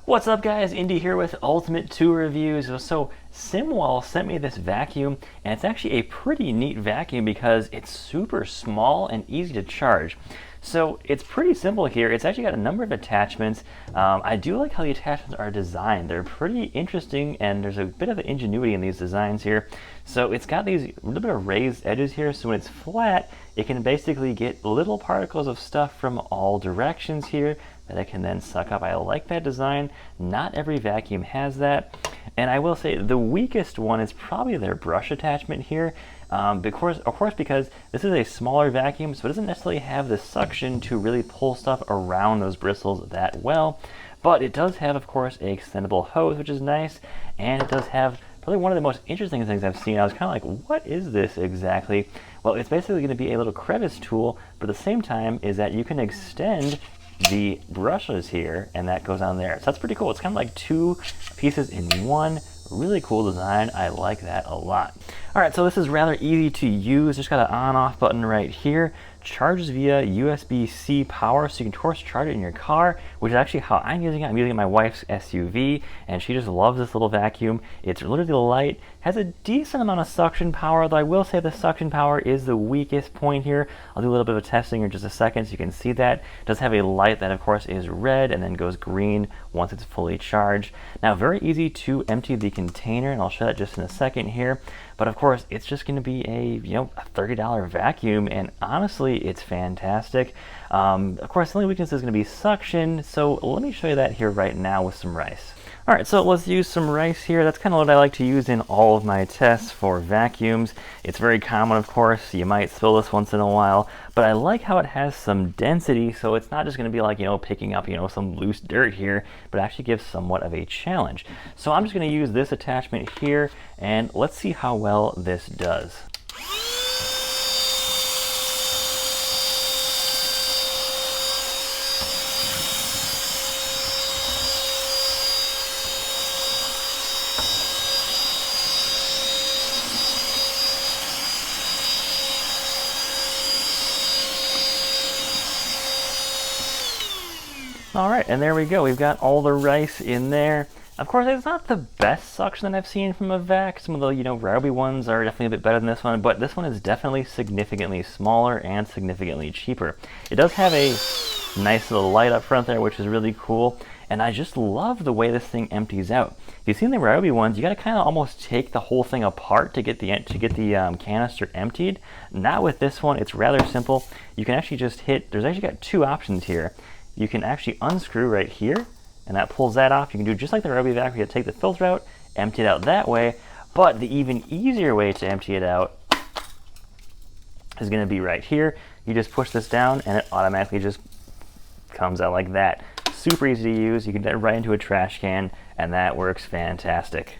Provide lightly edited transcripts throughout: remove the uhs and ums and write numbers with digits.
What's up guys, Indy here with Ultimate 2 Reviews. So SIMWAL sent me this vacuum, and it's actually a pretty neat vacuum because it's super small and easy to charge. So it's pretty simple here. It's actually got a number of attachments. I do like how the attachments are designed. They're pretty interesting, and there's a bit of ingenuity in these designs here. So it's got these little bit of raised edges here, so when it's flat, it can basically get little particles of stuff from all directions here that it can then suck up. I like that design. Not every vacuum has that. And I will say the weakest one is probably their brush attachment here. Of course, because this is a smaller vacuum, so it doesn't necessarily have the suction to really pull stuff around those bristles that well. But it does have, of course, an extendable hose, which is nice. And it does have probably one of the most interesting things I've seen. I was kind of like, what is this exactly? Well, it's basically going to be a little crevice tool, but at the same time is that you can extend the brushes here, and that goes on there. So that's pretty cool. It's kind of like two pieces in one. Really cool design. I like that a lot. All right, so this is rather easy to use. Just got an on-off button right here. Charges via USB-C power, so you can, of course, charge it in your car, which is actually how I'm using it. I'm using it in my wife's SUV, and she just loves this little vacuum. It's literally light, has a decent amount of suction power, although I will say the suction power is the weakest point here. I'll do a little bit of testing in just a second so you can see that. It does have a light that, of course, is red and then goes green once it's fully charged. Now, very easy to empty the container, and I'll show that just in a second here. But of course, it's just going to be a $30 vacuum, and honestly, it's fantastic. Of course, the only weakness is going to be suction, so let me show you that here right now with some rice. All right, so let's use some rice here. That's kind of what I like to use in all of my tests for vacuums. It's very common, of course. You might spill this once in a while, but I like how it has some density, so it's not just going to be like, picking up, some loose dirt here, but actually gives somewhat of a challenge. So I'm just going to use this attachment here, and let's see how well this does. All right, and there we go. We've got all the rice in there. Of course, it's not the best suction that I've seen from a vac. Some of the, Ryobi ones are definitely a bit better than this one, but this one is definitely significantly smaller and significantly cheaper. It does have a nice little light up front there, which is really cool. And I just love the way this thing empties out. If you've seen the Ryobi ones, you got to kind of almost take the whole thing apart to get the canister emptied. Not with this one. It's rather simple. You can actually just hit. There's actually got two options here. You can actually unscrew right here, and that pulls that off. You can do just like the Ryobi vac, you take the filter out, empty it out that way. But the even easier way to empty it out is going to be right here. You just push this down, and it automatically just comes out like that. Super easy to use. You can get it right into a trash can, and that works fantastic.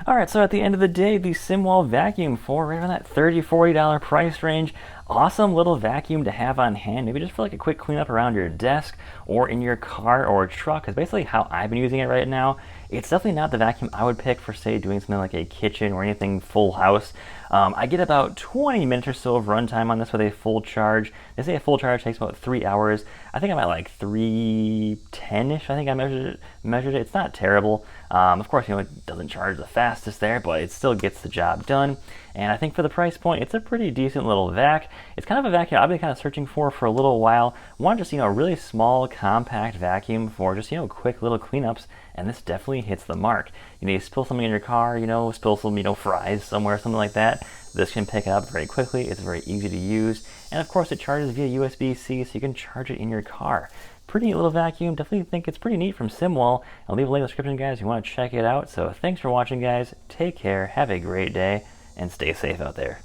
All right, so at the end of the day, the SIMWAL vacuum for right around that $30, $40 price range. Awesome little vacuum to have on hand, maybe just for like a quick cleanup around your desk or in your car or truck is basically how I've been using it right now. It's definitely not the vacuum I would pick for, say, doing something like a kitchen or anything full house. I get about 20 minutes or so of runtime on this with a full charge. They say a full charge takes about 3 hours. I think I'm at like 310-ish. I think I measured it. It's not terrible. Of course, it doesn't charge the fastest there, but it still gets the job done. And I think for the price point, it's a pretty decent little vac. It's kind of a vacuum I've been kind of searching for a little while. Wanted just, a really small, compact vacuum for just, quick little cleanups, and this definitely hits the mark. You spill something in your car, spill some, fries somewhere, something like that. This can pick it up very quickly. It's very easy to use. And of course, it charges via USB-C, so you can charge it in your car. Pretty neat little vacuum. Definitely think it's pretty neat from SIMWAL. I'll leave a link in the description, guys, if you want to check it out. So thanks for watching, guys. Take care. Have a great day, and stay safe out there.